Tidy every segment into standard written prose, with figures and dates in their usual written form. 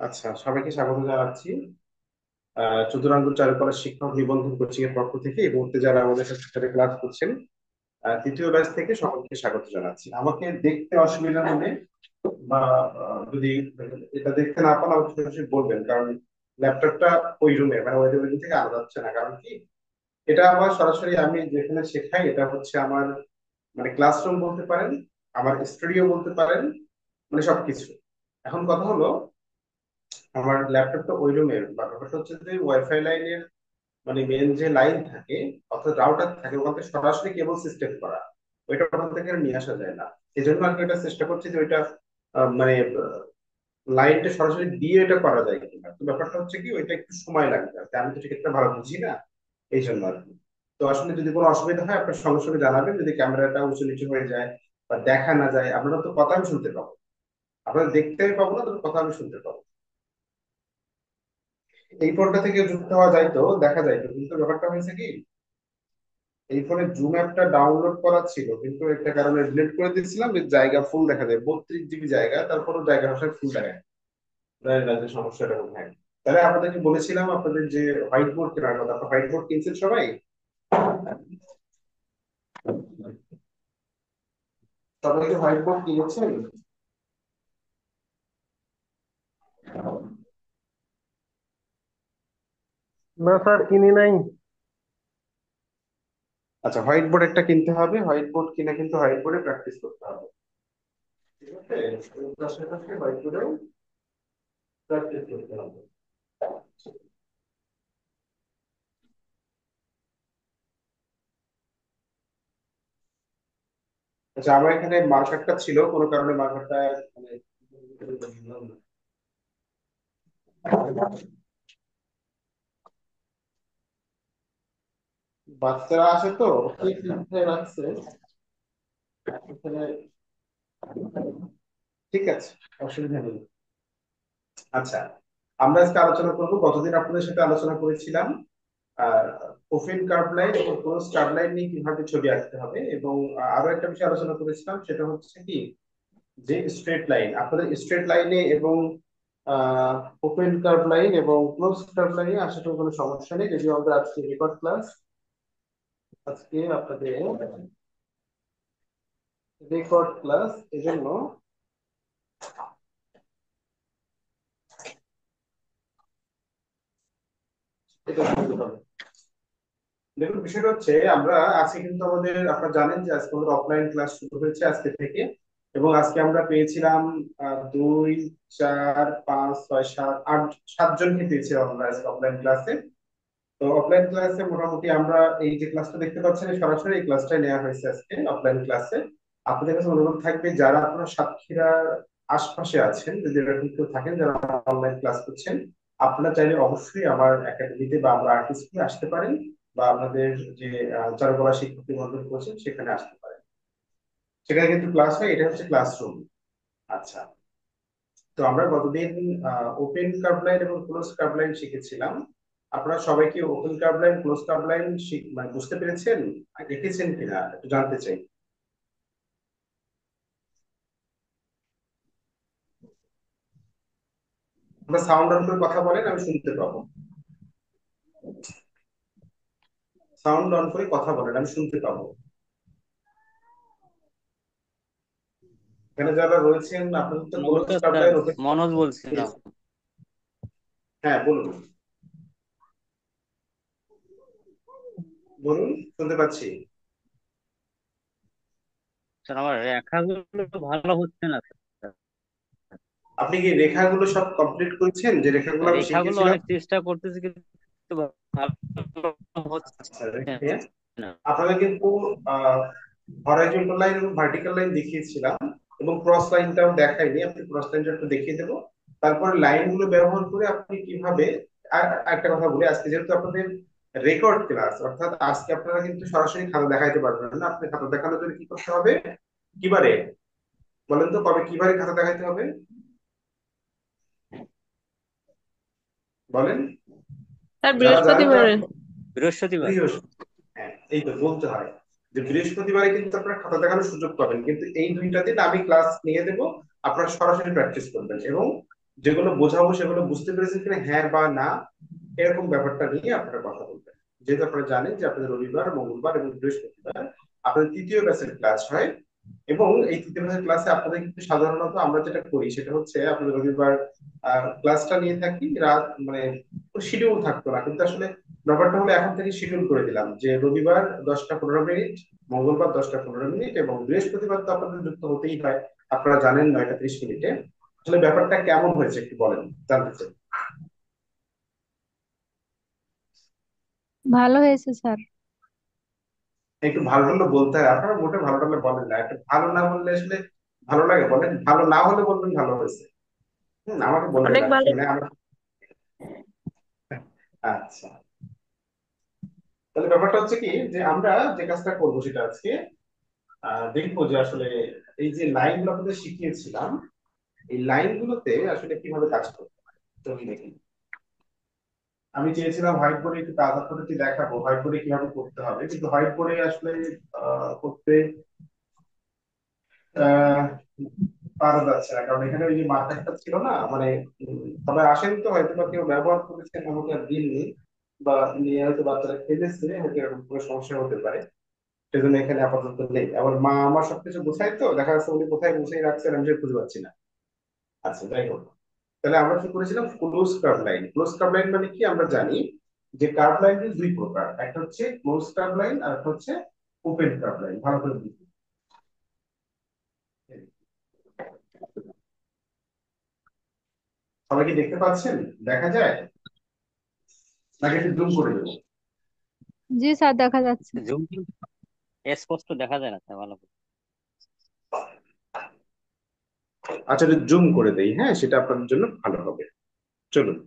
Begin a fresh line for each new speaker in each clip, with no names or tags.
আচ্ছা, সবাইকে স্বাগত জানাচ্ছি চতুরাঙ্গ চারুকলা শিক্ষক নিবন্ধন কোচিং এর পক্ষ থেকে এই মুহূর্তে যারা আমাদের সাথে ক্লাস করছেন তৃতীয় ব্যাচ থেকে সবাইকে স্বাগত জানাচ্ছি। আমাকে দেখতে অসুবিধা হলে বা যদি এটা দেখতে না পান আমাকে সরাসরি বলবেন, কারণ ল্যাপটপটা ওই রুমে মানে ওই রুম থেকে আলাদা হচ্ছে না। কারণ কি, এটা আমার সরাসরি আমি যেখানে শেখাই এটা হচ্ছে আমার মানে ক্লাসরুম বলতে পারেন, আমার স্টুডিও বলতে পারেন, মানে সবকিছু। এখন কথা হলো, আমার ল্যাপটপটা ওই রুমের ব্যাপারটা হচ্ছে যে ওয়াইফাই লাইনের মানে মেন যে লাইন থাকে অর্থাৎ রাউটার থাকে ওখান থেকে সরাসরি কেবল সিস্টেম করা, ওইটা ওখান থেকে আর নিয়ে আসা যায় না। এই জন্য আর কি এটা চেষ্টা করছি যে ওইটা মানে লাইনটা সরাসরি দিয়ে এটা করা যায় কিনা। তো ব্যাপারটা হচ্ছে কি, ওইটা একটু সময় লাগবে আর কি। আমি তো ঠিক একটা ভালো বুঝি না, এই জন্য আর কি। তো আসলে যদি কোনো অসুবিধা হয় আপনার সঙ্গে সঙ্গে জানাবেন। যদি ক্যামেরাটা উঁচু নিচু হয়ে যায় বা দেখা না যায়, আপনারা তো কথা আমি শুনতে পাবো, আপনারা দেখতে আমি পাবো না, তবে কথা আমি শুনতে পাবো। এই ফোনটা থেকে যুক্ত হওয়া যায় তো, দেখা যায় তো, কিন্তু ব্যাপারটা হয়েছে কি, এই ফোনে জুম অ্যাপটা ডাউনলোড করা ছিল কিন্তু একটা কারণে ডিলিট করে দিয়েছিলাম। যে জায়গা ফুল দেখা যায়, 32 জিবি জায়গা, তারপরও জায়গা ভাষায় ফুল দেখায়। জানি না যে সমস্যাটা কোথায়। তাহলে আপনাদেরকে বলেছিলাম আপনাদের যে হোয়াইট বোর্ড কেনার কথা, আপনার হোয়াইট বোর্ড কিনছেন সবাই? সবাই কি হোয়াইট বোর্ড কিনেছেন?
না স্যার, কিনি নাই।
আচ্ছা, হোয়াইট বোর্ড একটা কিনতে হবে। হোয়াইট বোর্ড কিনে কিন্তু হোয়াইট বোর্ডে প্র্যাকটিস করতে হবে, ঠিক আছে? তার সাথে হোয়াইট বোর্ডেও প্র্যাকটিস করতে হবে। আচ্ছা, আমার এখানে মার্কারটা ছিল, কোনো কারণে মার্কারটা মানে বাচ্চারা আসে তো, কে কিনতে রাখছে এখানে। ঠিক আছে, অসুবিধা নেই। আচ্ছা, আমরা আজকে আলোচনা করবো, গতদিন আপনাদের সাথে আলোচনা করেছিলাম ওপেন কার্ভ লাইন এবং ক্লোজ কার্ভ লাইন নিয়ে কিভাবে ছবি আঁকতে হবে, এবং আরো একটা বিষয় আলোচনা করেছিলাম, সেটা হচ্ছে কি, যে স্ট্রেট লাইন আপনাদের স্ট্রেট লাইনে এবং ওপেন কার্ভ লাইন এবং ক্লোজ কার্ভ লাইনে আসার কোনো সমস্যা নেই, যদিও আমাদের আজকে রেকর্ড ক্লাস। আজকে আপনাদের রেকর্ড ক্লাস, এজন্য এটা শুনতে হবে। দেখুন, বিষয়টা হচ্ছে আমরা আজকে কিন্তু আমাদের, আপনারা জানেন যে আজকে আমাদের অফলাইন ক্লাস শুরু হয়েছে আজকে থেকে। এবং আজকে আমরা পেয়েছিলাম 2, 4, 5, 6, 7, 8, 7জনকে পেয়েছিলাম আমরা আজকে অফলাইন ক্লাসে। তো অফলাইন ক্লাসে মোটামুটি আমরা এই যে ক্লাসটা দেখতে পাচ্ছেন এই সরাসরি এই ক্লাসটা নেওয়া হয়েছে আজকে অফলাইন ক্লাসে। আপনাদের কাছে অনুরোধ থাকবে, যারা আপনারা সাতক্ষীরার আশপাশে আছেন, যদি এরকম কেউ থাকেন যারা অনলাইন ক্লাস করছেন, আপনারা চাইলে অবশ্যই আমার একাডেমিতে বা আমরা আর্ট স্কুলে আসতে পারেন, বা আপনাদের যে চারুকলা শিক্ষক নিবন্ধন করছেন সেখানে আসতে পারেন। সেখানে কিন্তু ক্লাস হয়, এটা হচ্ছে ক্লাসরুম। আচ্ছা, তো আমরা গতদিন ওপেন কার্ভ লাইন এবং ক্লোজ কার্ভ লাইন শিখেছিলাম। আপনারা সবাই কি open curve line close curve line মানে বুঝতে পেরেছেন আর দেখেছেন কিনা একটু জানতে চাই। আমরা সাউন্ড অন করে কথা বলেন, আমি শুনতে পাবো। সাউন্ড অন করে কথা বলেন, আমি শুনতে পাবো। এখানে যারা রয়েছেন আপনাদের তো ক্লোজ
নমস্কার
curve
sir,
line open curve
Manoj
line
বলছিলাম।
শিখিয়েছে। হ্যাঁ, বলুন বলুন, শুনতে পাচ্ছি।
স্যার, আমার রেখাগুলো ভালো হচ্ছে না স্যার।
আপনি কি রেখাগুলো সব কমপ্লিট করেছেন, যে রেখাগুলো আমি
রেখাগুলো
শিখিয়েছিলাম?
অনেক চেষ্টা করতেছি কিন্তু ভালো
আচ্ছা,
হচ্ছে না।
আপনাদের কিন্তু হরাইজন্টাল লাইন এবং ভার্টিক্যাল লাইন দেখিয়েছিলাম, এবং ক্রস লাইনটাও দেখাইনি। আপনি ক্রস লাইনটা একটু দেখিয়ে দেবো। তারপরে লাইনগুলো ব্যবহার করে আপনি কিভাবে, আর একটা কথা বলি, আজকে যেহেতু আপনাদের রেকর্ড ক্লাস, অর্থাৎ আজকে আপনারা কিন্তু সরাসরি খাতা দেখাইতে পারবেন না। আপনি খাতা দেখানোর জন্য কি করতে হবে, কিবারে বলেন তো, কবে কিবারে খাতা দেখাইতে হবে বলেন,
স্যার
যারা জানেন তারা।
বৃহস্পতিবারে।
বৃহস্পতিবার।
বৃহস্পতি, হ্যাঁ এই তো বলতে হয় যে বৃহস্পতিবারে কিন্তু আপনারা খাতা দেখানোর সুযোগ পাবেন, কিন্তু এই 2টা দিন আমি ক্লাস নিয়ে দেবো, আপনারা সরাসরি প্র্যাকটিস করবেন। এবং যেগুলো বোঝাবো সেগুলো বুঝতে পেরেছেন কিনা, হ্যাঁ বা না, এরকম ব্যাপারটা নিয়ে আপনারা কথা বলবেন। যেহেতু আপনারা জানেন যে আপনাদের রবিবার, মঙ্গলবার এবং বৃহস্পতিবার আপনাদের তৃতীয় ব্যাচের ক্লাস হয়, এবং এই তৃতীয় ব্যাচের ক্লাসে আপনাদের কিন্তু সাধারণত আমরা যেটা করি সেটা হচ্ছে আপনাদের রবিবার ক্লাসটা নিয়ে থাকি রাত, মানে শিডিউল থাকতো না, কিন্তু আসলে ব্যাপারটা হলো এখন থেকে শিডিউল করে দিলাম যে রবিবার 10টা 15 মিনিট, মঙ্গলবার 10টা 15 মিনিট, এবং বৃহস্পতিবার তো আপনাদের যুক্ত হতেই হয়, আপনারা জানেন 9টা 30 মিনিটে। আসলে ব্যাপারটা কেমন হয়েছে একটু বলেন, জানতে চাই।
ভালো হয়েছে স্যার।
একটু ভালো হলে বলতে হয়, আপনারা মোটে ভালো হলে বলেন না, একটু ভালো না বললে আসলে ভালো লাগে বলেন, ভালো না হলে বলবেন ভালো হয়েছে। আমাকে বলবেন
অনেক
আর কি,
ভালো।
মানে আমরা। আচ্ছা, তাহলে ব্যাপারটা হচ্ছে কি যে আমরা যে কাজটা করবো সেটা আজকে দেখবো যে আসলে এই যে লাইন গুলো আপনাদের শিখিয়েছিলাম, এই লাইন গুলোতে আসলে কিভাবে কাজ করতে হয় তুমি দেখি। আমি চেয়েছিলাম হোয়াইট বোর্ডে একটু কাজ আপনাদেরকে দেখাবো, হোয়াইট বোর্ডে কিভাবে করতে হবে, কিন্তু হোয়াইট বোর্ডে আসলে করতে আহ পারা যাচ্ছে না, কারণ এখানে ওই যে মার্কারটা ছিল না, মানে সবাই আসেন তো হয়তো বা কেউ ব্যবহার করেছেন আমাকে আর দিননি, বা নিয়ে হয়তো বাচ্চারা খেলেছে, হয়তো এরকম কোনো সমস্যা হতে পারে, সেজন্য এখানে আপাতত নেই। আবার মা আমার সবকিছু গোছাই, তো দেখা যাচ্ছে উনি কোথায় গুছিয়ে রাখছেন আমি সেটা খুঁজে পাচ্ছি না। আচ্ছা, যাই হোক, তাহলে আমরা কি করেছিলাম, close curve line. Close curve line মানে কি আমরা জানি যে কার্ভ লাইন দুই প্রকার, একটা হচ্ছে ক্লোজ কার্ভ লাইন আর একটা হচ্ছে ওপেন কার্ভ লাইন। ভালো করে বুঝুন। সবাই কি দেখতে পাচ্ছেন, দেখা যায় নাকি একটু জুম করে দেবো?
জি স্যার, দেখা যাচ্ছে।
জুম স্পষ্ট দেখা যায় না স্যার ভালো করে।
আচ্ছা, একটু জুম করে দেই, হ্যাঁ, সেটা আপনাদের জন্য ভালো হবে। চলুন।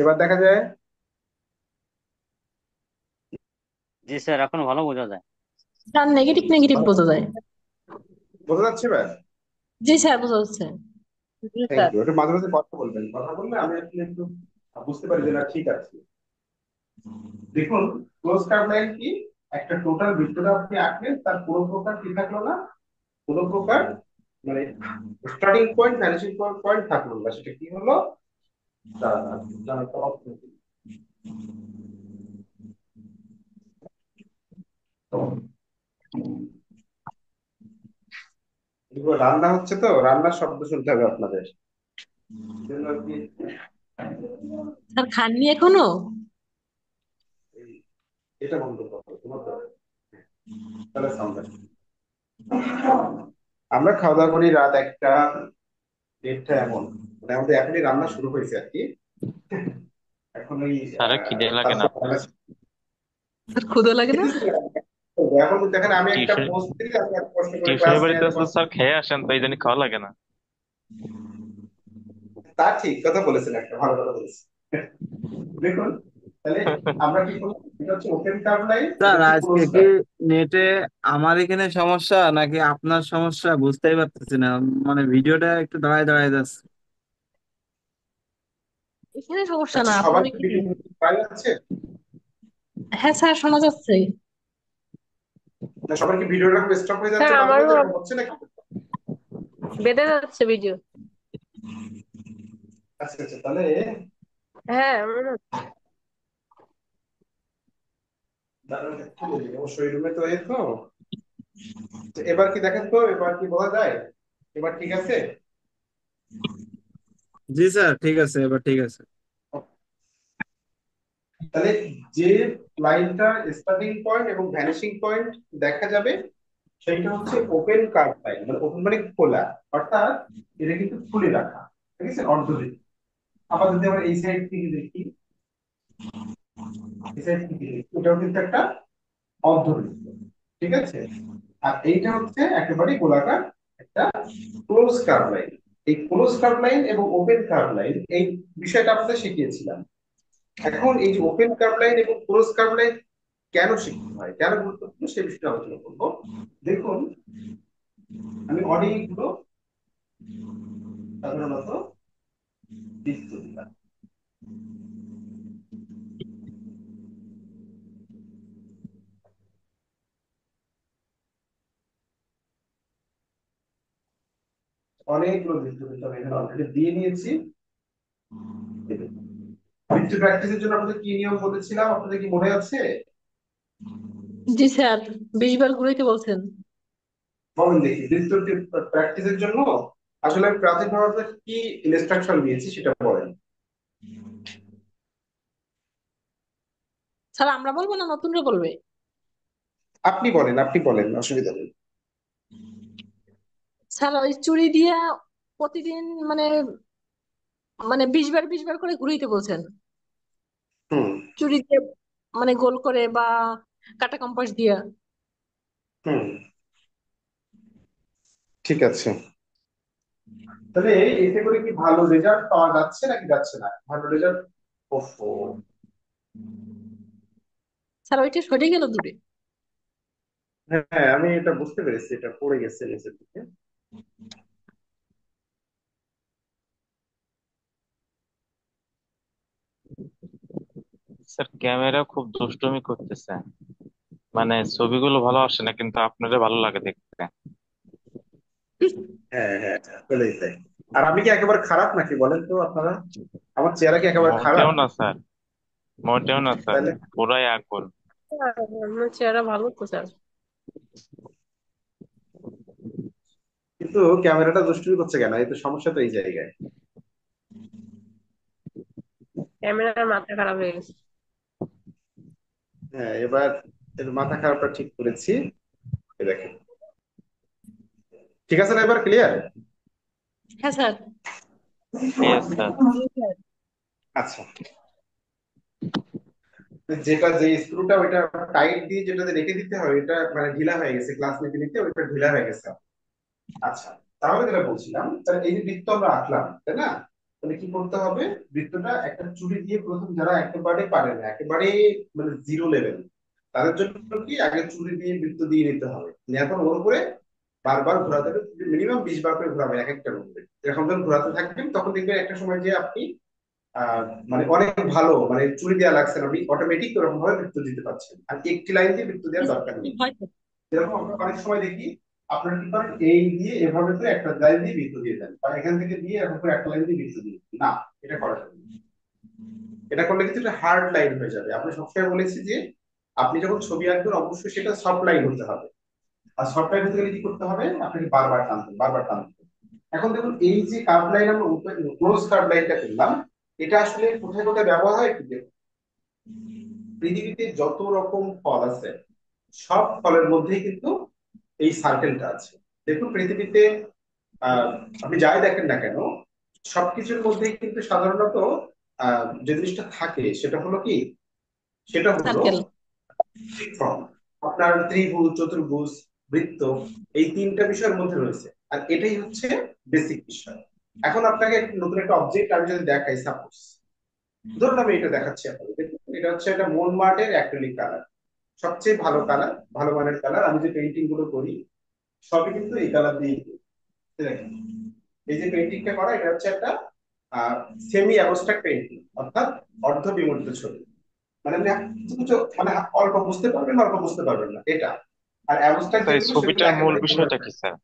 এবার দেখা যায়?
জি স্যার, এখন ভালো বোঝা যায়।
স্যার নেগেটিভ নেগেটিভ বোঝা যায়।
বোঝা যাচ্ছে এবার?
জি স্যার, বোঝা যাচ্ছে। জি
থ্যাংক
স্যার।
ইউ। একটু মাঝে মাঝে কথা বলবেন, কথা বললে আমি আসলে একটু বুঝতে পারি যে না ঠিক আছে। দেখুন, ক্লোজ কার্ভ লাইন কি, একটা টোটাল বৃত্তটা আপনি আঁকলেন, তার কোনো প্রকার কি থাকলো না, কোনো প্রকার, মানে স্টার্টিং পয়েন্ট ভ্যানিশিং পয়েন্ট থাকলো না, সেটা কি হলো, দাঁড়ান, দাঁড়ান, একটা অফ করে দিই। এগুলো রান্না হচ্ছে, তো রান্নার শব্দ শুনতে হবে আপনাদের, সেজন্য আর কি।
স্যার খাননি এখনো?
এই, এটা বন্ধ করো তোমার তো, তাহলে সাউন্ড আসবে। আমরা খাওয়া দাওয়া করি রাত 1টা 1:30 এমন, মানে আমাদের এখনই রান্না শুরু হয়েছে আর কি। এখন ওই
স্যারের খিদে লাগে না
তারপর
আপনার?
স্যার ক্ষুধা লাগে না?
খেতেছি না। এখন দেখেন আমি একটা
টিউশন
পোস্ট দিই, আপনি এত কষ্ট করে ক্লাস
টিউশনের
নিয়ে
বাড়িতে
এত
আসলে
কষ্ট।
স্যার খেয়ে আসেন, তাই জন্য খাওয়া লাগে না।
তা ঠিক কথা বলেছেন, একটা ভালো কথা বলেছেন। দেখুন, তাহলে আমরা কি করলাম, এটা হচ্ছে ওপেন কার্ভ লাইন, এটা
স্যার
হচ্ছে
আজকে
ক্লোজ
কি
কার্ভ।
নেটে আমার এখানে সমস্যা নাকি আপনার সমস্যা বুঝতেই পারতেছি না। মানে ভিডিওটা একটু দাঁড়ায় দাঁড়ায় যাচ্ছে।
এখানে সমস্যা
আচ্ছা,
না, আপনার
সবার কি
এখানে।
ভিডিও পাওয়া যাচ্ছে?
হ্যাঁ স্যার, শোনা যাচ্ছে।
না, সবার কি ভিডিওটা খুব স্টপ হয়ে
স্যার
যাচ্ছে মাঝে মাঝে,
আমারও
এরকম হচ্ছে নাকি?
বেড়ে যাচ্ছে ভিডিও।
আচ্ছা আচ্ছা, তাহলে
হ্যাঁ আমারও।
দাঁড়ান একটু বলি, অবশ্যই রুমে তো এই তো। তো এবার কি দেখেন তো, এবার কি বলা যায়, এবার ঠিক আছে?
জি স্যার, ঠিক আছে, এবার ঠিক আছে।
তাহলে যে লাইনটা স্টার্টিং পয়েন্ট এবং ভ্যানিশিং পয়েন্ট দেখা যাবে, সেইটা হচ্ছে ওপেন কার্ভ লাইন, মানে ওপেন মানে খোলা, অর্থাৎ এটা কিন্তু খুলে রাখা, ঠিক আছে, অর্ধবৃত্ত। আবার যদি আমরা এই সাইড থেকে দেখি, এই সাইড থেকে দেখি, এটাও কিন্তু একটা অর্ধবৃত্ত, ঠিক আছে। আর এইটা হচ্ছে একেবারে গোলাকার একটা ক্লোজ কার্ভ লাইন। এই ক্লোজ কার্ভ লাইন এবং ওপেন কার্ভ লাইন, এই বিষয়টা আপনাদের শিখিয়েছিলাম। এখন এই যে ওপেন কার্ভ লাইন এবং ক্লোজ কার্ভ লাইন কেন শিখতে হয়, কেন গুরুত্বপূর্ণ, সে বিষয়ে আলোচনা করবো। দেখুন, আমি অনেকগুলো সাধারণত বৃত্ত দিলাম, অনেকগুলো বৃত্ত কিন্তু আমি এখানে অলরেডি দিয়ে নিয়েছি। বৃত্ত প্র্যাকটিসের জন্য আপনাদের কি নিয়ম বলেছিলাম, আপনাদের কি মনে আছে?
জি স্যার, 20 বার ঘুরাইতে বলছেন।
বলেন দেখি, বৃত্ত প্র্যাকটিসের জন্য আসলে আমি প্রাথমিকভাবে আপনাদের কি ইনস্ট্রাকশন দিয়েছি সেটা বলেন।
স্যার আমরা বলবো না নতুনরা বলবে?
আপনি বলেন, অসুবিধা নেই।
স্যার ওই চুড়ি দিয়া প্রতিদিন মানে মানে 20 বার 20 বার করে ঘুরাইতে বলছেন।
হুম।
চুড়ি দিয়ে মানে গোল করে বা কাটা কম্পাস দিয়া।
হুম, ঠিক আছে। তাহলে এতে করে কি ভালো রেজাল্ট পাওয়া যাচ্ছে নাকি যাচ্ছে না? ভালো রেজাল্ট? ওফো।
স্যার ওইটা সরে গেল দূরে।
হ্যাঁ, আমি এটা বুঝতে পেরেছি, এটা পড়ে গেছে নিচের দিকে।
স্যার ক্যামেরা খুব দুষ্টুমি করতেছে, মানে ছবিগুলো ভালো আসে না কিন্তু আপনাদের ভালো লাগে দেখতে।
হ্যাঁ হ্যাঁ, চলেই তাই। আর আমি কি একেবারে খারাপ নাকি বলেন তো আপনারা? আমার চেহারা কি একেবারে খারাপ?
মোটেও না স্যার, মোটেও না স্যার,
তাহলে
পুরাই আগুন।
আমার চেহারা ভালো তো স্যার।
কিন্তু ক্যামেরাটা দুষ্টুমি করছে কেন? এই তো সমস্যা তো এই জায়গায়।
ক্যামেরার মাথা খারাপ হয়ে গেছে।
হ্যাঁ, এবার এর মাথা খারাপটা ঠিক করেছি। এই দেখেন, ঠিক আছে না? এবার ক্লিয়ার?
হ্যাঁ স্যার।
Yes sir.
আচ্ছা, যেটা যে স্ক্রুটা ওইটা টাইট দিয়ে যেটাতে রেখে দিতে হয়, এটা মানে ঢিলা হয়ে গেছে, ক্লাস নিতে নিতে ওইটা ঢিলা হয়ে গেছে। আচ্ছা, তাহলে যেটা বলছিলাম, তাহলে এই যে বৃত্ত আমরা আঁকলাম, তাই না? তাহলে কি করতে হবে? বৃত্তটা একটা চুড়ি দিয়ে প্রথম, যারা একেবারে পারে না, একেবারে মানে জিরো লেভেল, তাদের জন্য কি আগে চুড়ি দিয়ে বৃত্ত দিয়ে নিতে হবে। নেওয়ার পর ওর উপরে বারবার ঘোরাতে হবে, মিনিমাম 20 বার করে ঘোরাবে এক একটা রুমে। এরকম যখন ঘোরাতে থাকবেন তখন দেখবেন একটা সময় যে আপনি আহ মানে অনেক ভালো, মানে চুড়ি দেওয়া লাগছে না, আপনি অটোমেটিক ওরকম ভাবে বৃত্ত দিতে পারছেন, আর একটি লাইন দিয়ে বৃত্ত দেওয়ার দরকার নেই।
হয়তো।
যেরকম আমরা অনেক সময় দেখি, আপনারা কি করেন, এই দিয়ে এভাবে করে একটা লাইন দিয়ে বৃত্ত দিয়ে দেন, বা এখান থেকে দিয়ে এরকম করে একটা লাইন দিয়ে বৃত্ত দিয়ে দেন। না, এটা করা যাবে না। এটা করলে কিন্তু এটা হার্ড লাইন হয়ে যাবে। আপনি সবসময় বলেছি যে আপনি যখন ছবি আঁকবেন অবশ্যই সেটা সফট লাইন হতে হবে। আর সফট লাইন হতে গেলে কি করতে হবে? আপনাকে বারবার টানতে বারবার টানতে হবে। এখন দেখুন, এই যে কার্ভ লাইন আমরা ক্লোজ কার্ভ লাইনটা করলাম, এটা আসলে কোথায় কোথায় ব্যবহার হয় একটু দেখুন। পৃথিবীতে যত রকম ফল আছে, সব ফলের মধ্যেই কিন্তু এই সার্কেলটা আছে। দেখুন পৃথিবীতে আহ আপনি যাই দেখেন না কেন, সবকিছুর মধ্যেই কিন্তু সাধারণত যে জিনিসটা থাকে সেটা হলো কি, সেটা হলো
সার্কেল।
ফর্ম। আপনার ত্রিভুজ, চতুর্ভুজ, বৃত্ত, এই তিনটা বিষয়ের মধ্যে রয়েছে, আর এটাই হচ্ছে বেসিক বিষয়। এখন আপনাকে নতুন একটা অবজেক্ট আমি যদি দেখাই, সাপোজ ধরুন আমি এটা দেখাচ্ছি আপনাদের, দেখুন এটা হচ্ছে একটা মোনমার্টের অ্যাক্রিলিক কালার, সবচেয়ে ভালো কালার, ভালো মানের কালার। আমি যে পেইন্টিং গুলো করি সবই কিন্তু এই কালার দিয়ে করি। দেখেন, এই যে পেইন্টিংটা করা, এটা হচ্ছে একটা সেমি অ্যাবস্ট্রাক্ট পেইন্টিং, অর্থাৎ অর্ধ বিমূর্ত ছবি। মানে আপনি কিছু কিছু মানে অল্প বুঝতে পারবেন, অল্প বুঝতে পারবেন না, এটা। আর অ্যাবস্ট্রাক্ট
স্যার এই
যেগুলো সেগুলো
ছবিটার মূল
একেবারে ক্লিয়ার
বিষয়টা কি
থাকে।
স্যার?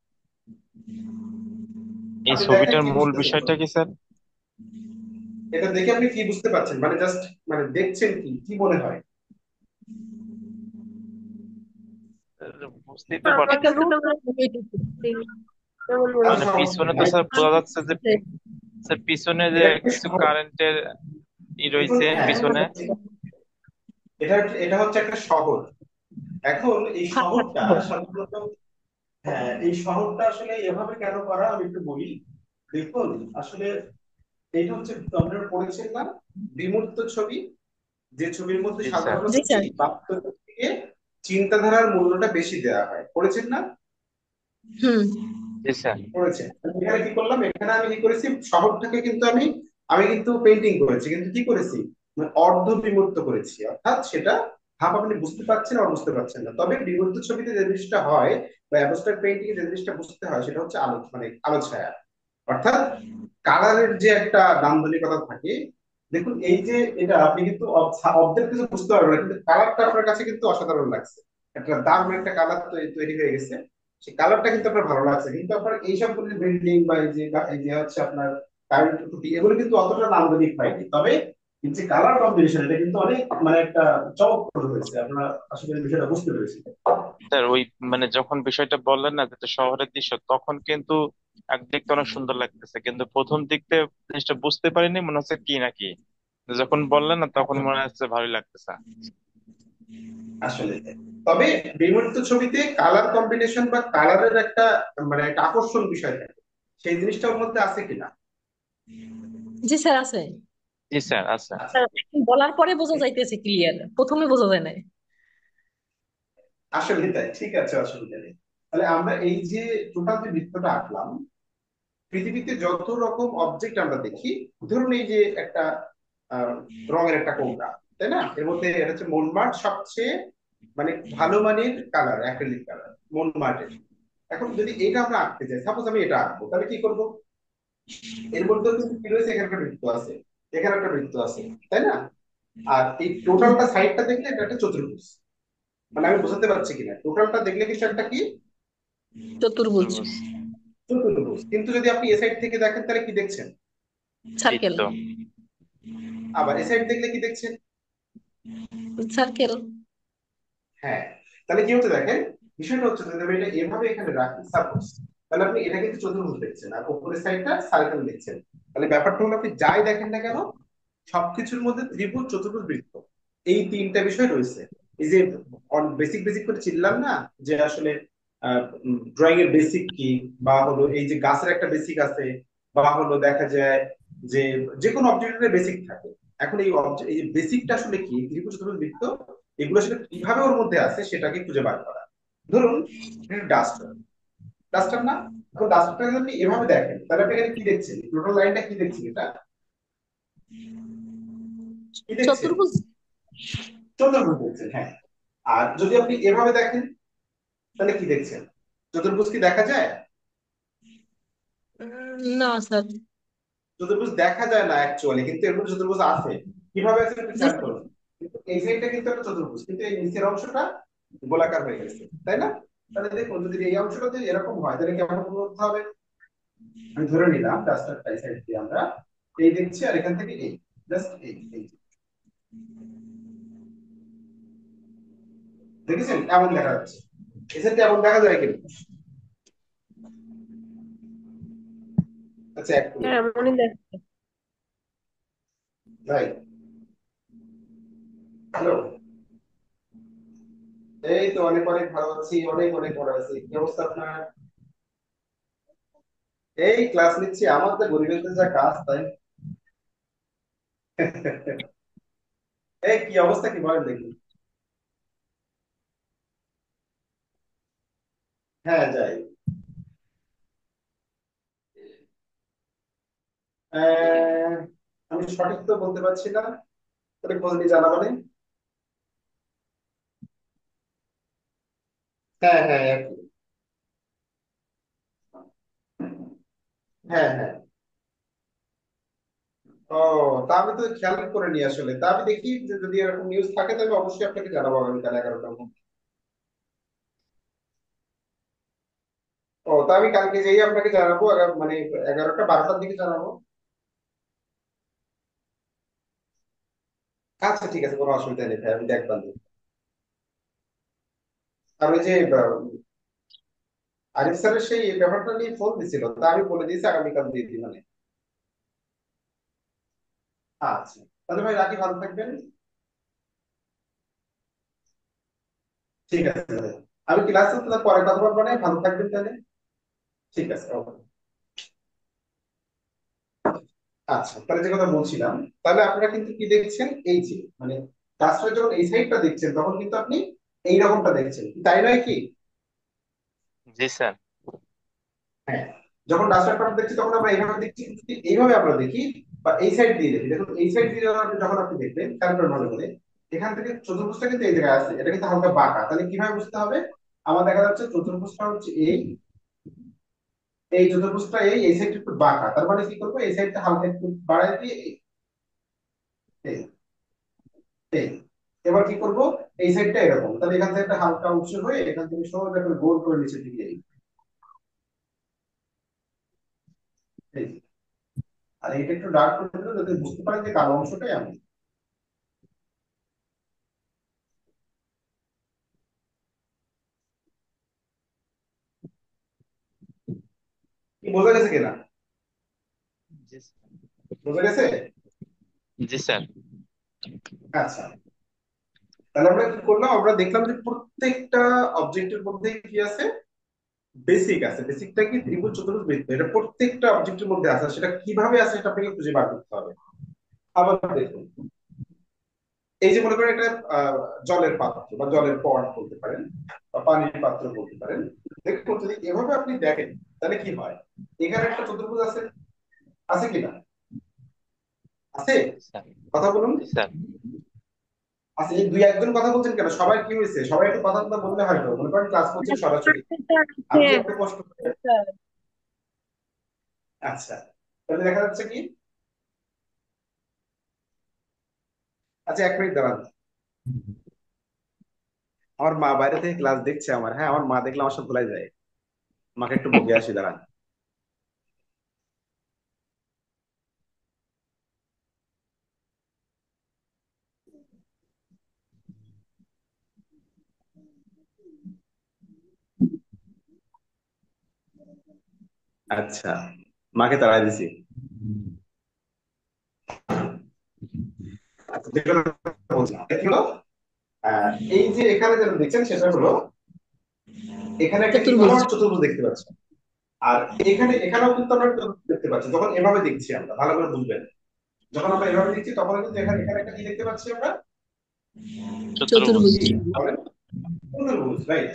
এই
আপনি দেখেন
ছবিটার
কি
মূল
বুঝতেছেন
বিষয়টা
বলেন?
কি স্যার?
এটা দেখে আপনি কি বুঝতে পারছেন, মানে জাস্ট মানে দেখছেন কি কি মনে হয়?
বুঝতেই তো
আমার
একটা
পারতেছি
কাছে
না।
রুট
তো যেমন মনে
আচ্ছা,
মানে
হচ্ছে।
সমস্যা
পিছনে তো
নাই।
স্যার বোঝা যাচ্ছে যে, স্যার পিছনে যে
এটা একটু
কিছু
সহজ।
কারেন্টের
দেখুন,
রয়েছে
হ্যাঁ,
পিছনে।
এটা হচ্ছে একটা শহর। এখন এই শহরটা সাধারণত, হ্যাঁ, এই শহরটা আসলে এভাবে কেন করা আমি একটু বলি। দেখুন, আসলে এইটা হচ্ছে, আমরা পড়েছেন না, বিমূর্ত ছবি, যে ছবির মধ্যে
জি স্যার।
সাধারণত
জি
কি
স্যার।
বাস্তবের থেকে চিন্তাধারার মূল্যটা বেশি দেওয়া হয়, পড়েছেন না?
হুম।
জি স্যার।
করেছেন। এখানে কি করলাম, এখানে আমি কি করেছি, শহরটাকে কিন্তু আমি আমি কিন্তু পেন্টিং করেছি, কিন্তু কি করেছি, মানে অর্ধ বিমূর্ত করেছি, অর্থাৎ সেটা হাফ আপনি বুঝতে পারছেন আর বুঝতে পারছেন না। তবে বিমূর্ত ছবিতে যে জিনিসটা হয়, বা অ্যাবস্ট্রাক্ট পেইন্টিং এ যে জিনিসটা বুঝতে হয়, সেটা হচ্ছে আলো, মানে আলো ছায়া, অর্থাৎ কালারের যে একটা নান্দনিকতা থাকে। দেখুন এই যে এটা আপনি কিন্তু অবজেক্ট কিছু বুঝতে পারবেন না, কিন্তু কালারটা আপনার কাছে কিন্তু অসাধারণ লাগছে, একটা দারুণ একটা কালার তৈরি হয়ে গেছে। সেই কালারটা কিন্তু আপনার ভালো লাগছে, কিন্তু আপনার এইসব বিল্ডিং বা এই যে হচ্ছে আপনার কারেন্ট খুঁটি, এগুলো কিন্তু অতটা নান্দনিক হয়নি। তবে এই যে কালার কম্বিনেশন, এটা কিন্তু অনেক মানে একটা চমকপ্রদ হয়েছে। আপনারা আসলে এই বিষয়টা বুঝতে পেরেছেন।
স্যার ওই মানে যখন বিষয়টা বললেন না যেটা শহরের দৃশ্য, তখন কিন্তু দেখতে অনেক সুন্দর লাগতেছে, কিন্তু প্রথম দিকতে জিনিসটা বুঝতে পারিনি, মনে হচ্ছে কি নাকি। যখন বললেন না তখন মনে হচ্ছে ভালোই লাগতেছে।
আসলে তবে বিমূর্ত ছবিতে কালার কম্বিনেশন বা কালারের একটা মানে একটা আকর্ষণ বিষয় থাকে, সেই জিনিসটা ওর মধ্যে আছে কিনা।
জি স্যার আছে।
জি স্যার আছে।
আচ্ছা,
স্যার, বলার পরে বোঝা যাইতেছে ক্লিয়ার, প্রথমে বোঝা যায় না।
আসলে তাই, ঠিক আছে, অসুবিধা নেই। তাহলে আমরা এই যে টোটাল যে বৃত্তটা আঁকলাম, পৃথিবীতে যত রকম অবজেক্ট আমরা দেখি, ধরুন এই যে একটা আহ, রঙের একটা কৌটা, তাই না, এর মধ্যে এটা হচ্ছে মনমার্ট সবচেয়ে মানে ভালো মানের কালার, অ্যাক্রিলিক কালার মনমার্টের। এখন যদি এটা আমরা আঁকতে চাই, সাপোজ আমি এটা আঁকবো, তাহলে কি করব? এর মধ্যে কিন্তু কি রয়েছে, এখানে একটা বৃত্ত আছে, এখানে একটা বৃত্ত আছে, তাই না? আর এই টোটালটা সাইডটা দেখলে এটা একটা চতুর্ভুজ। মানে আমি বোঝাতে পারছি কিনা, টোটালটা দেখলে কিন্তু একটা কি
চতুর্ভুজ।
চতুর্ভুজ।
চতুর্ভুজ। কিন্তু যদি আপনি এ সাইড থেকে দেখেন তাহলে কি দেখছেন?
সার্কেল।
বৃত্ত।
আবার এ সাইড দেখলে কি দেখছেন?
সার্কেল।
হ্যাঁ। তাহলে কি হচ্ছে দেখেন, বিষয়টা হচ্ছে যদি আমি এটা এভাবে এখানে রাখি সাপোজ, তাহলে আপনি এটা কিন্তু চতুর্ভুজ দেখছেন আর উপরের সাইডটা সার্কেল দেখছেন। তাহলে ব্যাপারটা হলো, আপনি যাই দেখেন না কেন, সবকিছুর মধ্যে ত্রিভুজ, চতুর্ভুজ, বৃত্ত, এই তিনটা বিষয় রয়েছে। এই যে বেসিক বেসিক করে চিনলাম না, যে আসলে ড্রয়িং এর বেসিক কি, বা হলো এই যে গাছের একটা বেসিক আছে, বা হলো দেখা যায় যে যে কোনো অবজেক্টের বেসিক থাকে। এখন এই অবজেক্ট, এই বেসিকটা আসলে কি, ত্রিভুজ, চতুর্ভুজ, বৃত্ত, এগুলো আসলে কিভাবে ওর মধ্যে আছে সেটাকে খুঁজে বার করা। ধরুন ডাস্টার, ডাস্টার না, এখন ডাস্টারটা যদি আপনি এভাবে দেখেন, তাহলে আপনি এখানে কি দেখছেন, টোটাল লাইনটা কি দেখছেন, এটা কি দেখছেন?
চতুর্ভুজ।
চতুর্ভুজ দেখছেন, হ্যাঁ। আর যদি আপনি এভাবে দেখেন, তাহলে কি দেখছেন? চতুর্ভুজ কি দেখা যায়?
না স্যার।
চতুর্ভুজ দেখা যায় না অ্যাকচুয়ালি, কিন্তু এর মধ্যে চতুর্ভুজ আছে। কিভাবে আছে একটু
জি
খেয়াল
স্যার।
করুন। কিন্তু এই সাইডটা কিন্তু একটা চতুর্ভুজ, কিন্তু এই নিচের অংশটা গোলাকার হয়ে গেছে, তাই না? তাহলে দেখুন, যদি এই অংশটা যদি এরকম হয়, তাহলে কেমন করতে হবে? আমি ধরে নিলাম রাস্তার এই সাইড দিয়ে আমরা এই দেখছি, আর এখান থেকে এই, জাস্ট এই দেখেছেন এমন দেখা যাচ্ছে। এই সাইডটা এমন দেখা যায় কিন্তু। আচ্ছা, এক মিনিট
হ্যাঁ মনে দেখ।
ভাই, হ্যালো। এই তো অনেক অনেক ভালো আছি, অনেক অনেক ভালো আছি। কি অবস্থা আপনার? এই ক্লাস নিচ্ছি, আমার তো গরিবের যা কাজ তাই। এই কি অবস্থা, কি বলেন দেখি। হ্যাঁ, যাই। আহ, আমি সঠিক তো বলতে পারছি না, তবে খোঁজ নিয়ে জানাবেন। হ্যাঁ হ্যাঁ, একই। হ্যাঁ হ্যাঁ। ও, তা আমি তো খেয়াল করে নি আসলে। তা আমি দেখি যে যদি এরকম নিউজ থাকে, তাহলে অবশ্যই আপনাকে জানাবো আগামীকাল 11টার মধ্যে। ও, তা আমি কালকে যেই আপনাকে জানাবো, মানে 11টা 12টার দিকে জানাবো। আচ্ছা, ঠিক আছে, কোনো অসুবিধা নেই ভাই, আমি দেখবার। আর ওই যে আরিফ স্যারের সেই ব্যাপারটা নিয়ে ফোন দিছিল, তা আমি বলে দিয়েছি আগামীকাল দিয়ে দিই মানে। আচ্ছা, তাহলে ভাই রাখি, ভালো থাকবেন। ঠিক আছে ভাই, আমি ক্লাসে তাহলে পরে কথা বলবো, না ভালো থাকবেন তাহলে। ঠিক আছে, ওকে। আচ্ছা, তাহলে যে কথা বলছিলাম, তাহলে আপনারা কিন্তু কি দেখছেন, এই যে মানে কাজটা যখন এই সাইডটা দেখছেন, তখন কিন্তু আপনি এই রকমটা দেখছেন, তাই নয় কি?
জি স্যার।
হ্যাঁ। যখন রাস্তার পাশ দেখছি, তখন আমরা এইভাবে দেখছি, যদি এইভাবে আমরা দেখি বা এই সাইড দিয়ে দেখি, দেখুন এই সাইড দিয়ে যখন আপনি দেখবেন, খেয়াল করে ভালো করে, এখান থেকে চতুর্ভুজটা কিন্তু এই জায়গায় আছে, এটা কিন্তু হালকা বাঁকা। তাহলে কিভাবে বুঝতে হবে? আমার দেখা যাচ্ছে চতুর্ভুজটা হচ্ছে এই, এই চতুর্ভুজটা এই সাইডটা একটু বাঁকা, তার মানে কি করবো, এই সাইডটা হালকা একটু বাড়াই দিয়ে এই এই এবার কি করব, এই সাইডটা এরকম, তাহলে এখান থেকে একটা হালকা উঁচু হয়ে এখান থেকে সোজা করে গোল করে নিচে দিকে এই এই যে। আর এটা একটু ডার্ক করে দিলে যাতে বুঝতে পারেন যে কালো অংশটাই এমন। কি বোঝা গেছে কিনা?
জি স্যার।
বোঝা গেছে?
জি স্যার।
আচ্ছা, তাহলে আমরা কি করলাম, আমরা দেখলাম যে প্রত্যেকটা অবজেক্টের মধ্যে কি আছে, বেসিক আছে। বেসিকটা কি, ত্রিভুজ চতুর্ভুজ বৃত্ত, এটা প্রত্যেকটা অবজেক্টের মধ্যে আছে। সেটা কিভাবে আছে সেটা আপনাকে খুঁজে বার করতে হবে। আবার দেখুন, এই যে মনে করেন একটা জলের পাত্র বা জলের পট বলতে পারেন, বা পানির পাত্র বলতে পারেন। দেখুন যদি এভাবে আপনি দেখেন তাহলে কি হয়, এখানে একটা চতুর্ভুজ আছে, আছে কিনা? আছে?
জি স্যার।
কথা বলুন।
জি স্যার।
আচ্ছা, এই দুই একজন কথা বলছেন কেন? সবাই কি হয়েছে, সবাই একটু কথা কথা বললে হয়তো, মনে করেন ক্লাস করছেন সরাসরি, আমি যে একটা প্রশ্ন আচ্ছা, তাহলে দেখা যাচ্ছে কি, আচ্ছা এক মিনিট দাঁড়ান, আমার মা বাইরে থেকে ক্লাস দেখছে আমার। হ্যাঁ, আমার মা দেখলে আমার সব ভুলাই যায়। মাকে একটু বকে আসি, দাঁড়ান। আচ্ছা, মাকে তাড়াই দিছি। আচ্ছা, যেটা বলছিলাম, এটা কি হলো, এই যে এখানে যেটা দেখছেন সেটা হলো, এখানে একটা কি
চতুর্ভুজ।
বলা হয়, চতুর্ভুজ দেখতে পাচ্ছি। আর এখানেও কিন্তু আমরা একটা চতুর্ভুজ দেখতে পাচ্ছি। যখন এভাবে দেখছি আমরা, ভালো করে বুঝবেন, যখন আমরা এভাবে দেখছি তখন কিন্তু এখানে এখানে একটা কি দেখতে পাচ্ছি আমরা,
চতুর্ভুজ।
চতুর্ভুজ।
কি বলেন, চতুর্ভুজ, রাইট।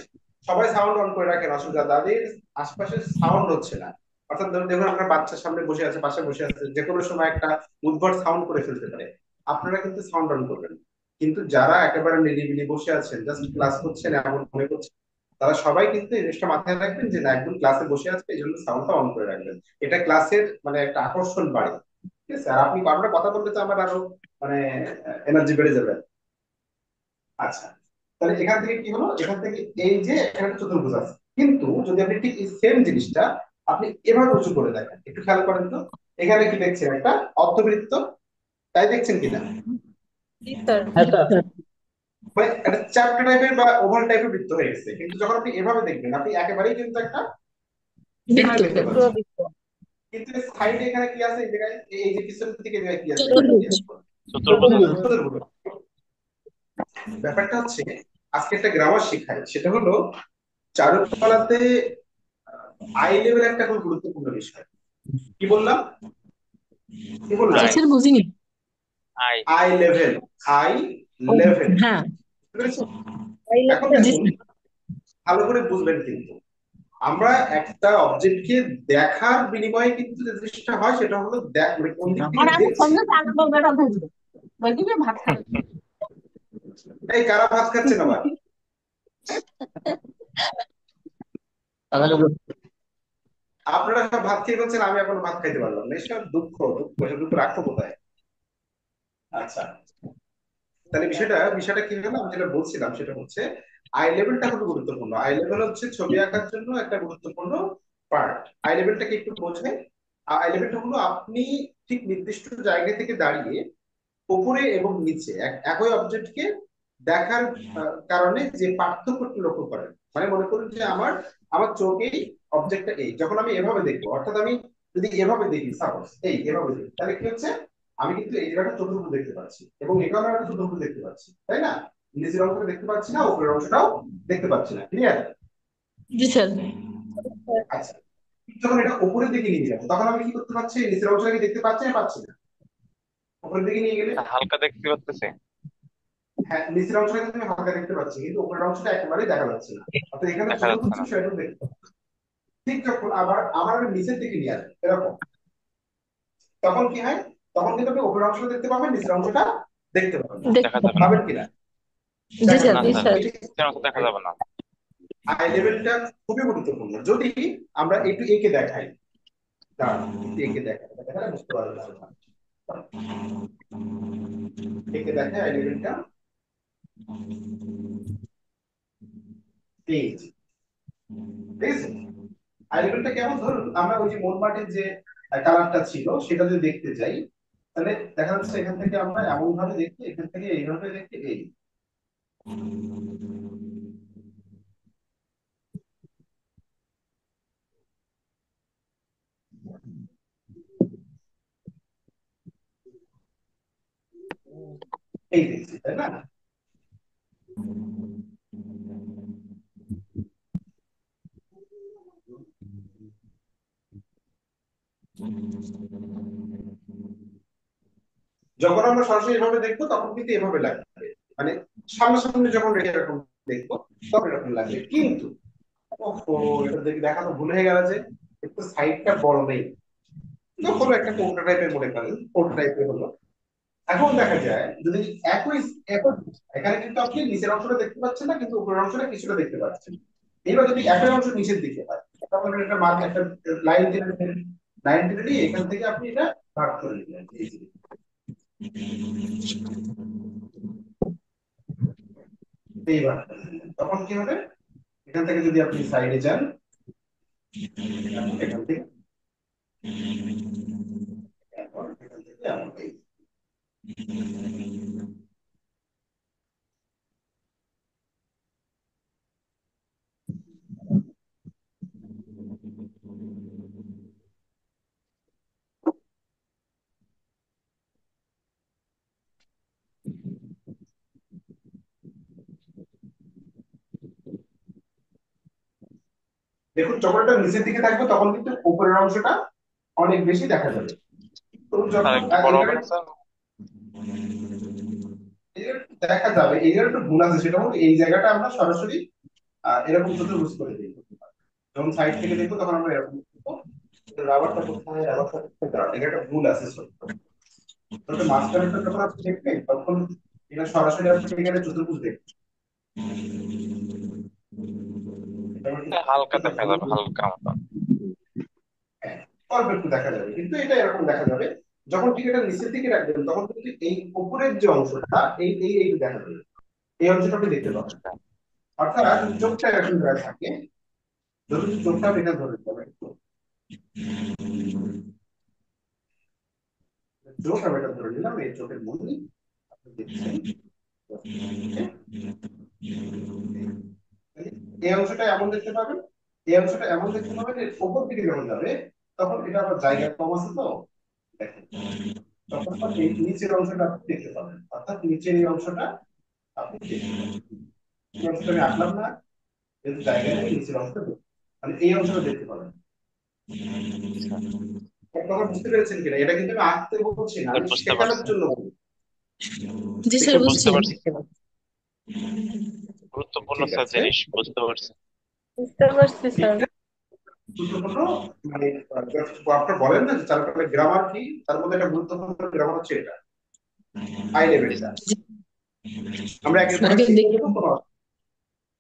সবাই সাউন্ড অন করে রাখেন, অসুবিধা, তাদের আশপাশে সাউন্ড হচ্ছে না। অর্থাৎ ধরুন, দেখুন আপনার বাচ্চার সামনে বসে আছে, পাশে বসে আছে, যে কোনো সময় একটা উদ্ভট সাউন্ড করে ফেলতে পারে। আপনারা কিন্তু সাউন্ড অন করবেন। কিন্তু যারা একেবারে নিরিবিলি বসে আছেন, জাস্ট ক্লাস করছেন এমন মনে করছেন, তারা সবাই কিন্তু এই জিনিসটা মাথায় রাখবেন যে না, একদম ক্লাসে বসে আছে, এই জন্য সাউন্ডটা অন করে রাখবেন। এটা ক্লাসের মানে একটা আকর্ষণ বাড়ে। ঠিক আছে? আর আপনি আমরা কথা বললে তো আমার আরো মানে এনার্জি বেড়ে যাবে। আচ্ছা, তাহলে এখান থেকে কি হলো, এখান থেকে এই যে এখানে একটা চতুর্ভুজ আছে, কিন্তু যদি আপনি ঠিক এই সেম জিনিসটা আপনি এভাবে উঁচু করে দেখেন, একটু খেয়াল করেন তো, এখানে কি দেখছেন, একটা অর্ধবৃত্ত, তাই দেখছেন কিনা?
জি স্যার।
মানে একটা চ্যাপ্টা টাইপের বা ওভাল টাইপের বৃত্ত হয়ে গেছে। কিন্তু যখন আপনি এভাবে দেখবেন, আপনি একেবারেই কিন্তু একটা
বৃত্ত।
সেখানে দেখতে পাচ্ছেন।
প্রদীপ্ত।
কিন্তু সাইডে এখানে কি আছে, এই জায়গায়, এই যে পিছনের দিকে এই জায়গায় কি আছে, এখানে কি
চতুর্ভুজ।
আছে?
চতুর্ভুজ আছে।
চতুর্ভুজ। ব্যাপারটা হচ্ছে, আজকে একটা গ্রামার শেখায়, সেটা হলো চারুকলাতে আই লেভেল একটা খুব গুরুত্বপূর্ণ বিষয়। কি বললাম, কি বললাম?
আই।
স্যার বুঝিনি।
I.
I level, I
O,
level.
হ্যাঁ।
এখন
জি
দেখুন, ভালো করে বুঝবেন, কিন্তু আমরা একটা অবজেক্টকে দেখার বিনিময়ে কিন্তু যে জিনিসটা হয় সেটা হলো মানে কোন দিক থেকে
আর আমি
দেখছি।
সন্ধ্যা চার বেড়া থাকবো বলবি ভাত খাবে।
এই কারা ভাত খাচ্ছেন আবার? আপনারা সব ভাত খেয়ে বলছেন, আমি এখনো ভাত খাইতে পারলাম না। এসব দুঃখ, দুঃখ, এসব দুঃখ রাখবো কোথায়? আচ্ছা, তাহলে বিষয়টা কি হলো, আমি যেটা বলছিলাম সেটা হচ্ছে, আই লেভেলটা খুব গুরুত্বপূর্ণ। আই লেভেল হচ্ছে ছবি আঁকার জন্য একটা গুরুত্বপূর্ণ পার্ট। আই লেভেলটাকে একটু বোঝায়। আই লেভেলটা হলো আপনি ঠিক নির্দিষ্ট জায়গা থেকে দাঁড়িয়ে উপরে এবং নিচে একই অবজেক্টকে দেখার কারণে যে পার্থক্যটা লক্ষ্য করেন। মানে মনে করুন যে আমার আমার চোখেই অবজেক্টটা এই, যখন আমি এভাবে দেখবো, অর্থাৎ আমি যদি এভাবে দেখি, সাপোজ এই এভাবে দেখি, তাহলে কি হচ্ছে, আমি কিন্তু এই জায়গাটা চতুর্ভুজ দেখতে পাচ্ছি, এবং এখানে একটা চতুর্ভুজ দেখতে পাচ্ছি, তাই না? নিচের অংশটা দেখতে পাচ্ছি না, উপরের অংশটাও দেখতে পাচ্ছি না। ক্লিয়ার?
জি স্যার।
আচ্ছা, যখন এটা উপরের দিকে নিয়ে যাবো, তখন আমি কি করতে পারছি, নিচের অংশটাকে দেখতে পাচ্ছি না, পাচ্ছি না? উপরের দিকে নিয়ে গেলে,
হালকা দেখতে পাচ্তেছে।
হ্যাঁ, নিচের অংশটা কিন্তু আমি হালকা দেখতে পাচ্ছি, কিন্তু উপরের অংশটা একেবারেই দেখা যাচ্ছে না। অর্থাৎ এখানে
দেখা
চতুর্ভুজ
যাচ্ছে না।
ছিল, সেটা দেখতে পাচ্ছি। ঠিক যখন আবার আমার নিচের দিকে নিয়ে আসবে এরকম, তখন কি হয়, তখন কিন্তু আপনি উপরের অংশটা দেখতে পাবেন, নিচের অংশটা দেখতে পাবেন না।
দেখা যাবে না।
পাবেন কিনা?
জি
দেখেন,
স্যার।
না
জি
স্যার,
স্যার।
নিচের অংশ দেখা যাবে না।
আই লেভেলটা খুবই গুরুত্বপূর্ণ। যদি আমরা একটু একে দেখাই, দাঁড়ান, একটু একে দেখাই, দেখালে বুঝতে পারবেন না। একে দেখাই আই লেভেলটা, এই যে, ঠিক আছে? আই লেভেলটা কেমন, ধরুন আমরা ওই যে মোমবাতির যে কালারটা ছিল সেটা যদি দেখতে যাই, তাহলে দেখা যাচ্ছে এখান থেকে আমরা এমন ভাবে দেখি, এখান থেকে এইভাবে দেখি, এই দেখছি, তাই না? যখন আমরা সরাসরি এভাবে দেখবো তখন কিন্তু এভাবে লাগবে, মানে সামনাসামনি যখন রেখে এরকম দেখবো তখন এরকম লাগবে। কিন্তু ওহো, এটা দেখে দেখা তো ভুল হয়ে গেল যে একটু সাইডটা বড় নেই, তো হলো একটা কোটা টাইপের, মনে করেন কোটা টাইপের হলো। এখন দেখা যায় যদি একই একই এখানে কিন্তু আপনি নিচের অংশটা দেখতে পাচ্ছেন না, কিন্তু উপরের অংশটা কিছুটা দেখতে পাচ্ছেন। এবার যদি একই অংশ নিচের দিকে হয়, তখন একটা মার্ক, একটা লাইন টেনে নেবেন। লাইন টেনে দিয়ে এখান থেকে আপনি এটা ভাগ করে নেবেন এইবার। তখন কি হবে, এখান থেকে যদি আপনি সাইডে যান, এখান থেকে এখান থেকে এমন দেখুন, যখন এটা নিচের দিকে থাকবে তখন কিন্তু উপরের অংশটা অনেক বেশি দেখা যাবে। তো
আর
যখন
একটু বড় হবে না স্যার?
দেখা যাবে এর একটু ভুল আছে, সেটা হলো এই জায়গাটা আমরা সরাসরি এরকম চতুর্ভুজ করে দিই। যখন সাইড থেকে দেখবো তখন আমরা এরকম দেখবো। রাবারটা কোথায়, রাবারটা কোথায়, এটা একটা ভুল আছে ছোট্ট। তবে মাঝখানেরটা যখন আপনি দেখবেন তখন এটা সরাসরি আপনি এখানে চতুর্ভুজ দেখবেন। এটা আমার
হালকা
একটু
দেখা
ভুল
যাবে, হালকা মতো।
হ্যাঁ, অল্প একটু দেখা যাবে, কিন্তু এটা এরকম দেখা যাবে। যখন ঠিক এটা নিচের দিকে রাখবেন তখন কিন্তু এই উপরের যে অংশটা এই এই এই দেখা যাবে, এই অংশটা আপনি দেখতে পাবেন। অর্থাৎ চোখটা এরকম জায়গায় থাকে, ধরুন চোখটা এটা ধরে যাবে, চোখ আমি এটা ধরে নিলাম, এই চোখের মনি আপনি দেখছেন। এই অংশটা এমন দেখতে পাবেন, এই অংশটা এমন দেখতে পাবেন, এর উপর দিকে যখন যাবে তখন এটা আবার জায়গা কম আছে, তো দেখেন তখন এই নিচের অংশটা আপনি দেখতে পাবেন। অর্থাৎ নিচের এই অংশটা আপনি দেখতে পাবেন। এই অংশটা আমি আঁকলাম না, যেহেতু জায়গা নেই, নিচের অংশটা মানে এই অংশটা দেখতে পাবেন। আপনারা বুঝতে পেরেছেন কিনা, এটা কিন্তু আমি আঁকতে বলছি না, আমি
বুঝতে
শেখানোর
পারছি,
জন্য বলছি।
জি স্যার বুঝছি।
বুঝতে পারছি, গুরুত্বপূর্ণ
ঠিক
স্যার
আছে,
জিনিস বুঝতে পারছি।
বুঝতে পারছি স্যার।
গুরুত্বপূর্ণ মানে আপনার বলেন না যে চারপাশে গ্রামার কি, তার মধ্যে একটা গুরুত্বপূর্ণ গ্রামার হচ্ছে এটা, হাই লেভেলটা। আমরা একের পর এক
আগে
শিখে
দেখি।
নেবো কোনো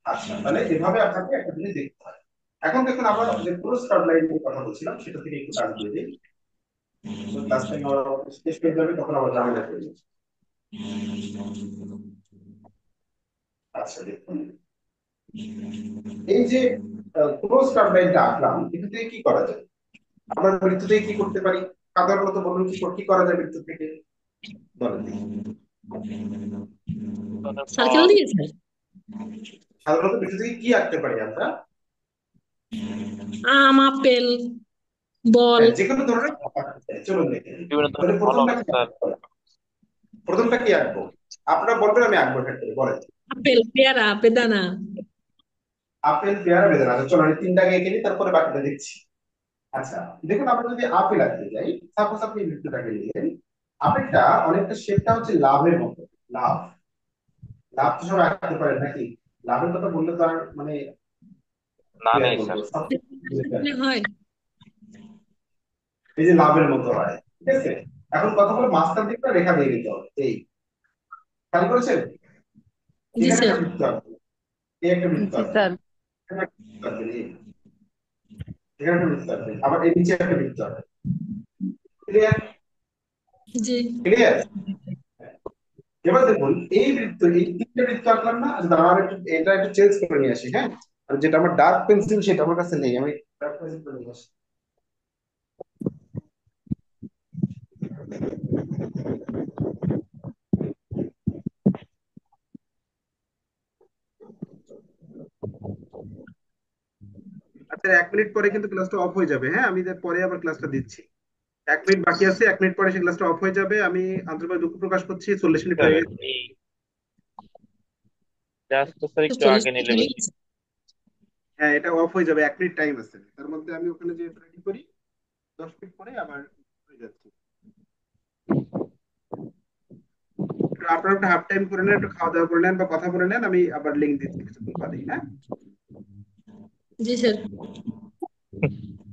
আচ্ছা, তাহলে এভাবে আপনাকে একটা জিনিস দেখতে হয়। এখন দেখুন, আমরা যে পুরো স্টার্ট লাইন নিয়ে কথা বলছিলাম সেটা থেকে একটু কাজ দিয়ে দিই। ক্লাস টাইম শেষ হয়ে যাবে, তখন আবার ঝামেলা করবো। আচ্ছা দেখুন, এই যে পুরো স্টার্ট লাইনটা আঁকলাম, এখান থেকে কি করা যায়? আমরা বৃত্ত থেকে কি করতে পারি? সাধারণত বলুন, কি করা যায় বৃত্ত থেকে, বলেন দেখি।
সার্কেল দিয়ে স্যার।
সাধারণত বৃত্ত থেকে কি আঁকতে পারি আমরা?
আম, আপেল, বল।
যে কোনো ধরনের আঁকতে পারি। চলুন দেখে নিই।
বিভিন্ন
তাহলে
ধরনের ফল
প্রথমটা
হবে
কি
স্যার।
আঁকবো? প্রথমটা কি আঁকবো? আপনারা বলবেন, আমি আঁকবো একটা করে, বলেন।
আপেল, পেয়ারা, বেদানা।
আপেল, পেয়ারা, বেদানা। আচ্ছা চলো, এই তিনটাকে এঁকে নিই, তারপরে বাকিটা দেখছি। আচ্ছা দেখুন, আমরা যদি আপেল আঁকতে যাই, সাপোজ আপনি এই বৃত্তটাকে নিলেন, আপেলটা অনেকটা শেপটা হচ্ছে লাভের মতো। লাভ, লাভ তো সবাই আঁকতে পারেন নাকি? লাভের কথা বললে তো আর মানে
না
কি আর
নেই
বলবো,
স্যার।
সব কিছু বুঝে যায়।
হয়।
এই যে লাভের মতো হয়, ঠিক আছে। এখন কথা হলো মাঝখান দিকটা রেখা দিয়ে দিতে হবে, এই খেয়াল করেছেন?
জি
এখানে
স্যার।
একটা বৃত্ত আঁকবেন, এই একটা বৃত্ত
জি
আঁকবেন,
স্যার।
এখানে একটা বৃত্ত আঁকবেন, এখানে একটা বৃত্ত আঁকবেন, আবার এই নিচে একটা বৃত্ত আঁকবেন। ক্লিয়ার?
জি।
ক্লিয়ার? এবার দেখুন, এই বৃত্ত, এই তিনটে বৃত্ত আঁকলাম না? আচ্ছা দাঁড়ান, আমি এটা একটু চেঞ্জ করে নিয়ে আসি, হ্যাঁ। আর যেটা আমার ডার্ক পেন্সিল সেটা আমার কাছে নেই, আমি ডার্ক পেন্সিল করে নিয়ে আসি। স্যার 1 মিনিট পরে কিন্তু ক্লাসটা অফ হয়ে যাবে। হ্যাঁ, আমি পরে আবার ক্লাসটা দিচ্ছি। 1 মিনিট বাকি আছে, 1 মিনিট পরে সেই ক্লাসটা অফ হয়ে যাবে। আমি আন্তরিকভাবে দুঃখ প্রকাশ করছি, 40 মিনিট
স্যার
হয়ে গেছে।
এই ক্লাসটা স্যার একটু
40
আগে নিলে
মিনিট
বেশি।
হ্যাঁ, এটা অফ হয়ে যাবে, 1 মিনিট টাইম আছে, তার মধ্যে আমি ওখানে যে রেডি করি 10 মিনিট পরে আবার হয়ে যাচ্ছে। একটু আপনারা একটু হাফ টাইম করে নেন, একটু খাওয়া দাওয়া করে নেন বা কথা বলে নেন, আমি আবার লিঙ্ক দিচ্ছি কিছুক্ষণ বাদেই। হ্যাঁ।
জি স্যার